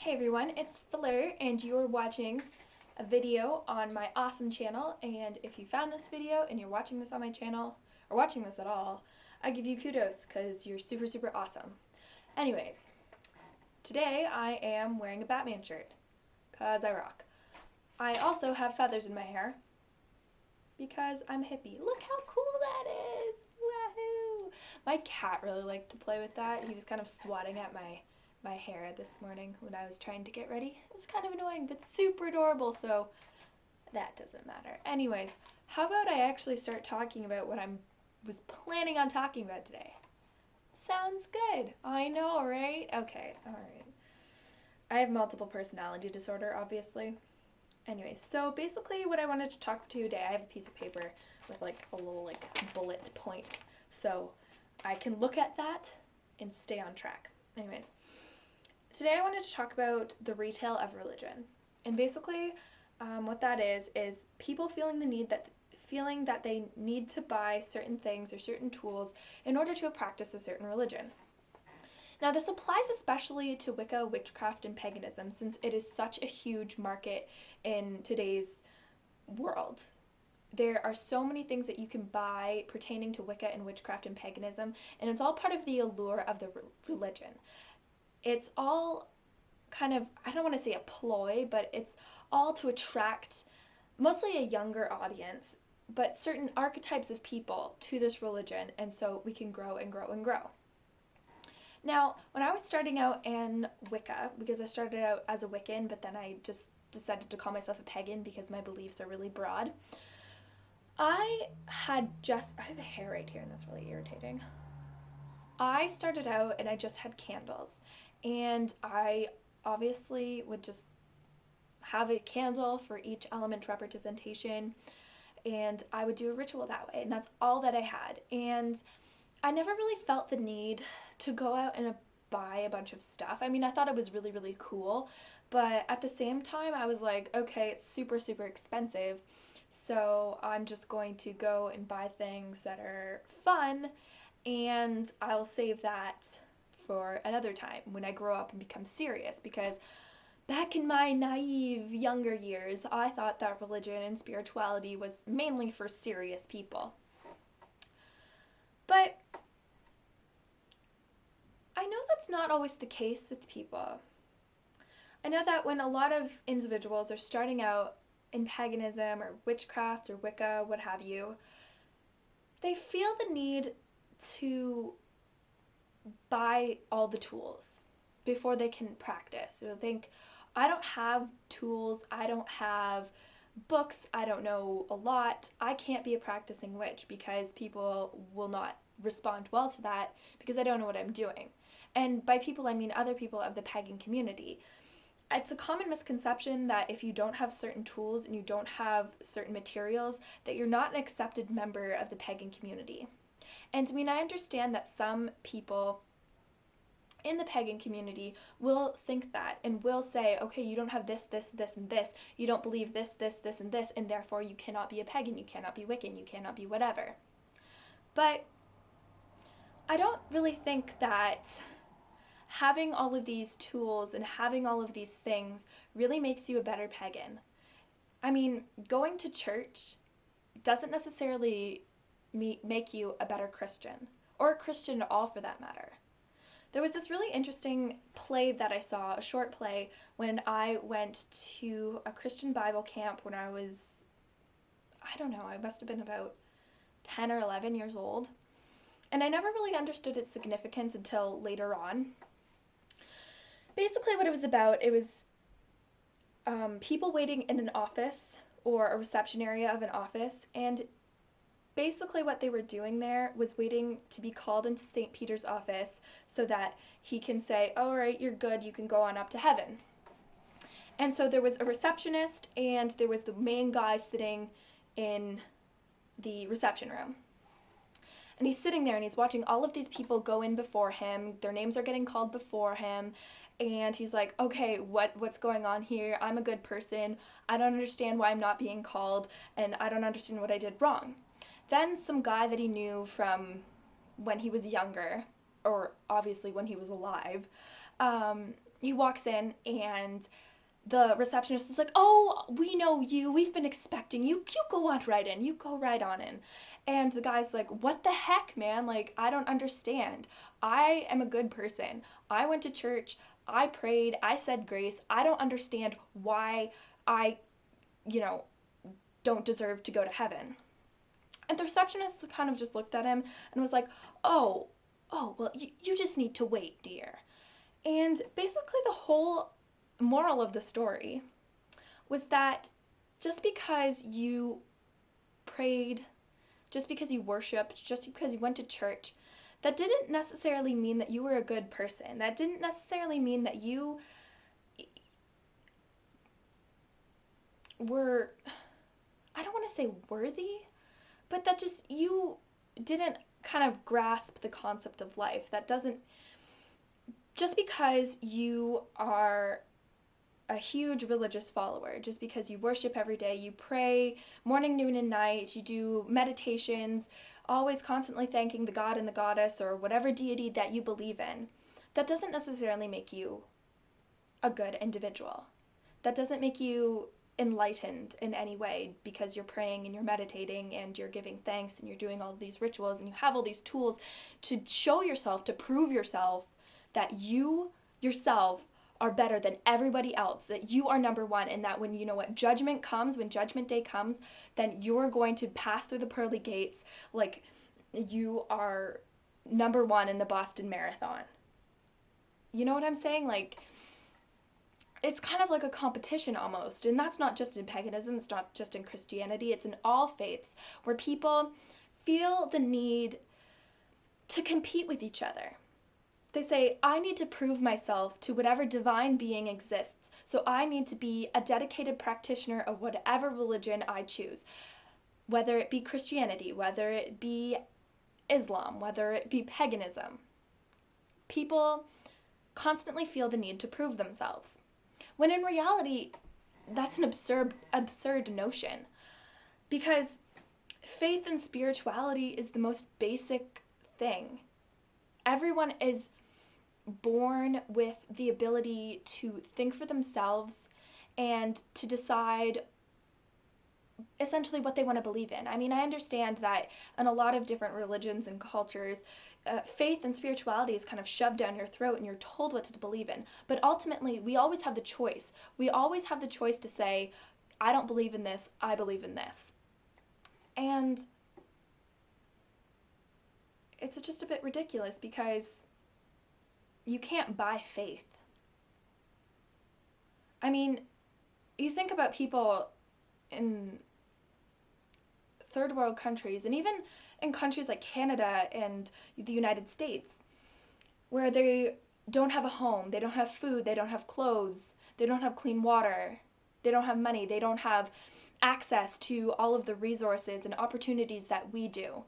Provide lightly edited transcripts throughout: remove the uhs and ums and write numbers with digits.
Hey everyone, it's Fleur and you're watching a video on my awesome channel, and if you found this video and you're watching this on my channel, or watching this at all, I give you kudos because you're super awesome. Anyways, today I am wearing a Batman shirt because I rock. I also have feathers in my hair because I'm a hippie. Look how cool that is! Wahoo! My cat really liked to play with that. He was kind of swatting at my hair this morning when I was trying to get ready. It was kind of annoying, but super adorable, so that doesn't matter. Anyways, how about I actually start talking about what I was planning on talking about today? Sounds good. I know, right? Okay, alright. I have multiple personality disorder, obviously. Anyways, so basically what I wanted to talk to today, I have a piece of paper with like a little like bullet point, so I can look at that and stay on track. Anyways, today I wanted to talk about the retail of religion, and basically what that is people feeling that they need to buy certain things or certain tools in order to practice a certain religion. Now this applies especially to Wicca, witchcraft, and paganism, since it is such a huge market in today's world. There are so many things that you can buy pertaining to Wicca and witchcraft and paganism, and it's all part of the allure of the religion. It's all kind of, I don't want to say a ploy, but it's all to attract mostly a younger audience, but certain archetypes of people to this religion, and so we can grow and grow and grow. Now, when I was starting out in Wicca, because I started out as a Wiccan, but then I just decided to call myself a pagan because my beliefs are really broad, I have a hair right here and that's really irritating. I started out and I just had candles, and I obviously would just have a candle for each element representation, and I would do a ritual that way, and that's all that I had. And I never really felt the need to go out and buy a bunch of stuff. I mean, I thought it was really cool, but at the same time I was like, okay, it's super expensive, so I'm just going to go and buy things that are fun, and I'll save that for another time when I grow up and become serious, because back in my naive younger years, I thought that religion and spirituality was mainly for serious people. But I know that's not always the case with people. I know that when a lot of individuals are starting out in paganism or witchcraft or Wicca, what have you, they feel the need to buy all the tools before they can practice. So they think, I don't have tools, I don't have books, I don't know a lot, I can't be a practicing witch because people will not respond well to that because I don't know what I'm doing. And by people I mean other people of the pagan community. It's a common misconception that if you don't have certain tools and you don't have certain materials, that you're not an accepted member of the pagan community. And I mean, I understand that some people in the pagan community will think that and will say, okay, you don't have this, and this, you don't believe this, and this, and therefore you cannot be a pagan, you cannot be Wiccan, you cannot be whatever. But I don't really think that having all of these tools and having all of these things really makes you a better pagan. I mean, going to church doesn't necessarily make you a better Christian, or a Christian at all for that matter. There was this really interesting play that I saw, a short play, when I went to a Christian Bible camp when I was, I don't know, I must have been about 10 or 11 years old. And I never really understood its significance until later on. Basically what it was about, it was people waiting in an office or a reception area of an office, and basically what they were doing there was waiting to be called into St. Peter's office so that he can say, alright, you're good, you can go on up to heaven. And so there was a receptionist and there was the main guy sitting in the reception room. And he's sitting there and he's watching all of these people go in before him, their names are getting called before him, and he's like, okay, what's going on here? I'm a good person, I don't understand why I'm not being called, and I don't understand what I did wrong. Then some guy that he knew from when he was younger or obviously when he was alive. He walks in and the receptionist is like, "Oh, we know you. We've been expecting you. You go on right in. You go right on in." And the guy's like, "What the heck, man? Like, I don't understand. I am a good person. I went to church. I prayed. I said grace. I don't understand why I, you know, don't deserve to go to heaven." And the receptionist kind of just looked at him and was like, "Oh, well, you just need to wait, dear." And basically the whole moral of the story was that just because you prayed, just because you worshiped, just because you went to church, that didn't necessarily mean that you were a good person. That didn't necessarily mean that you were, I don't want to say worthy, but that just you didn't kind of grasp the concept of life. That doesn't, just because you are a huge religious follower, just because you worship every day, you pray morning, noon, and night, you do meditations, always constantly thanking the god and the goddess or whatever deity that you believe in, that doesn't necessarily make you a good individual. That doesn't make you enlightened in any way because you're praying and you're meditating and you're giving thanks and you're doing all these rituals and you have all these tools to show yourself, to prove yourself that you yourself are better than everybody else, that you are number one, and that when, you know what, judgment comes, when judgment day comes, then you're going to pass through the pearly gates like you are number one in the Boston Marathon. You know what I'm saying? Like, it's kind of like a competition almost, and that's not just in paganism, it's not just in Christianity, it's in all faiths, where people feel the need to compete with each other. They say, "I need to prove myself to whatever divine being exists, so I need to be a dedicated practitioner of whatever religion I choose, whether it be Christianity, whether it be Islam, whether it be paganism." People constantly feel the need to prove themselves, when in reality, that's an absurd notion, because faith and spirituality is the most basic thing. Everyone is born with the ability to think for themselves and to decide essentially what they want to believe in. I mean, I understand that in a lot of different religions and cultures, faith and spirituality is kind of shoved down your throat and you're told what to believe in. But ultimately, we always have the choice. We always have the choice to say, "I don't believe in this, I believe in this." And it's just a bit ridiculous because you can't buy faith. I mean, you think about people in third world countries, and even in countries like Canada and the United States, where they don't have a home, they don't have food, they don't have clothes, they don't have clean water, they don't have money, they don't have access to all of the resources and opportunities that we do.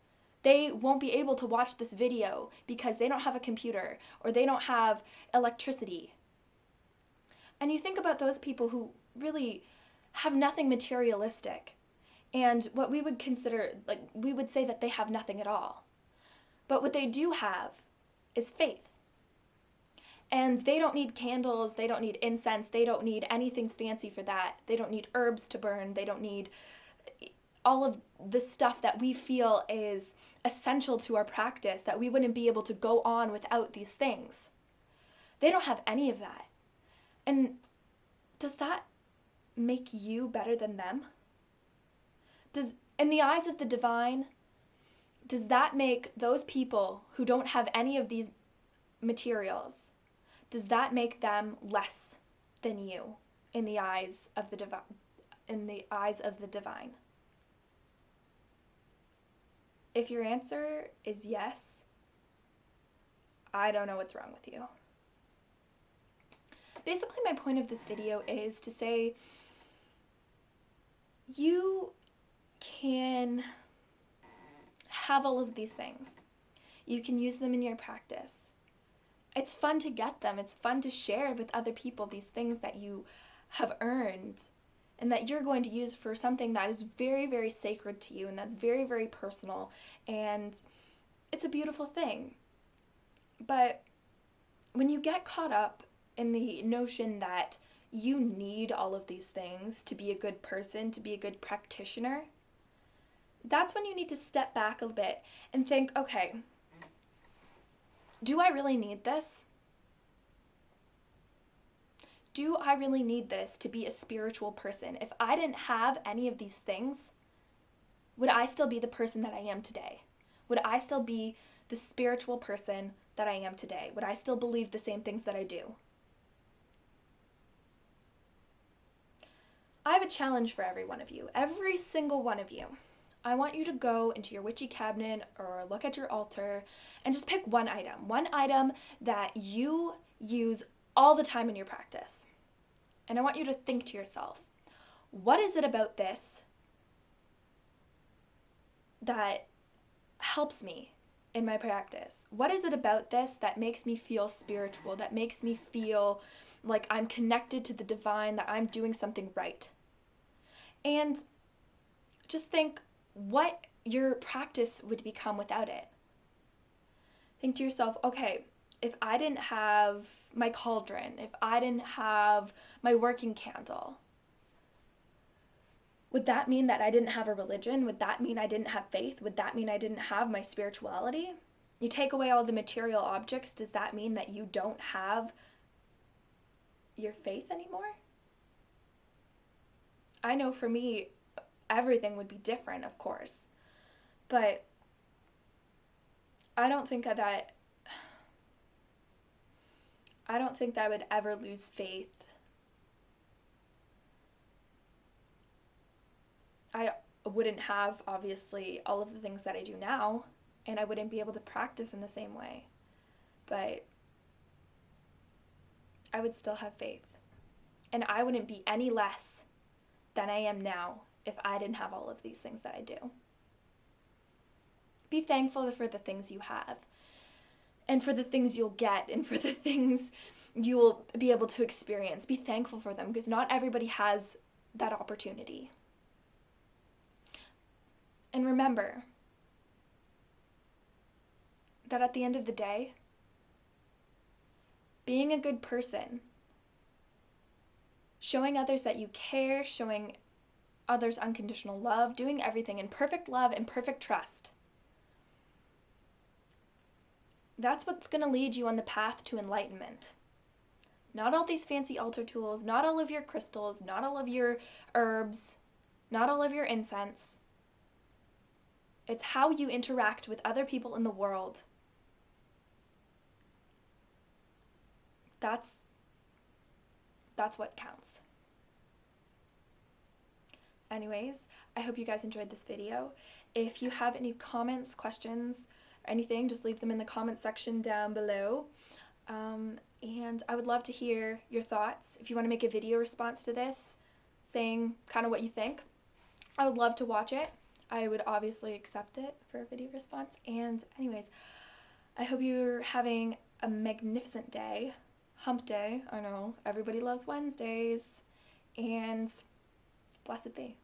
They won't be able to watch this video because they don't have a computer or they don't have electricity. And you think about those people who really have nothing materialistic, and what we would consider, like, we would say that they have nothing at all. But what they do have is faith. And they don't need candles, they don't need incense, they don't need anything fancy for that. They don't need herbs to burn, they don't need all of the stuff that we feel is essential to our practice, that we wouldn't be able to go on without these things. They don't have any of that. And does that make you better than them? Does, in the eyes of the divine, does that make those people who don't have any of these materials, does that make them less than you in the eyes of the divine? If your answer is yes, I don't know what's wrong with you. Basically, my point of this video is to say you can have all of these things. You can use them in your practice. It's fun to get them. It's fun to share with other people these things that you have earned and that you're going to use for something that is very, very sacred to you and that's very, very personal, and it's a beautiful thing. But when you get caught up in the notion that you need all of these things to be a good person, to be a good practitioner, that's when you need to step back a bit and think, okay, do I really need this? Do I really need this to be a spiritual person? If I didn't have any of these things, would I still be the person that I am today? Would I still be the spiritual person that I am today? Would I still believe the same things that I do? I have a challenge for every one of you, every single one of you. I want you to go into your witchy cabinet or look at your altar and just pick one item that you use all the time in your practice. And I want you to think to yourself, what is it about this that helps me in my practice? What is it about this that makes me feel spiritual, that makes me feel like I'm connected to the divine, that I'm doing something right? And just think what your practice would become without it. Think to yourself, okay, if I didn't have my cauldron, if I didn't have my working candle, would that mean that I didn't have a religion? Would that mean I didn't have faith? Would that mean I didn't have my spirituality? You take away all the material objects, does that mean that you don't have your faith anymore? I know for me, everything would be different, of course, but I don't think that I would ever lose faith. I wouldn't have, obviously, all of the things that I do now, and I wouldn't be able to practice in the same way. But I would still have faith. And I wouldn't be any less than I am now if I didn't have all of these things that I do. Be thankful for the things you have, and for the things you'll get, and for the things you will be able to experience. Be thankful for them, because not everybody has that opportunity. And remember that at the end of the day, being a good person, showing others that you care, showing others unconditional love, doing everything in perfect love and perfect trust, that's what's going to lead you on the path to enlightenment. Not all these fancy altar tools, not all of your crystals, not all of your herbs, not all of your incense. It's how you interact with other people in the world. That's what counts. Anyways, I hope you guys enjoyed this video. If you have any comments, questions, or anything, just leave them in the comment section down below. And I would love to hear your thoughts. If you want to make a video response to this, saying kind of what you think, I would love to watch it. I would obviously accept it for a video response. And anyways, I hope you're having a magnificent day. Hump day, I know, everybody loves Wednesdays. And blessed be.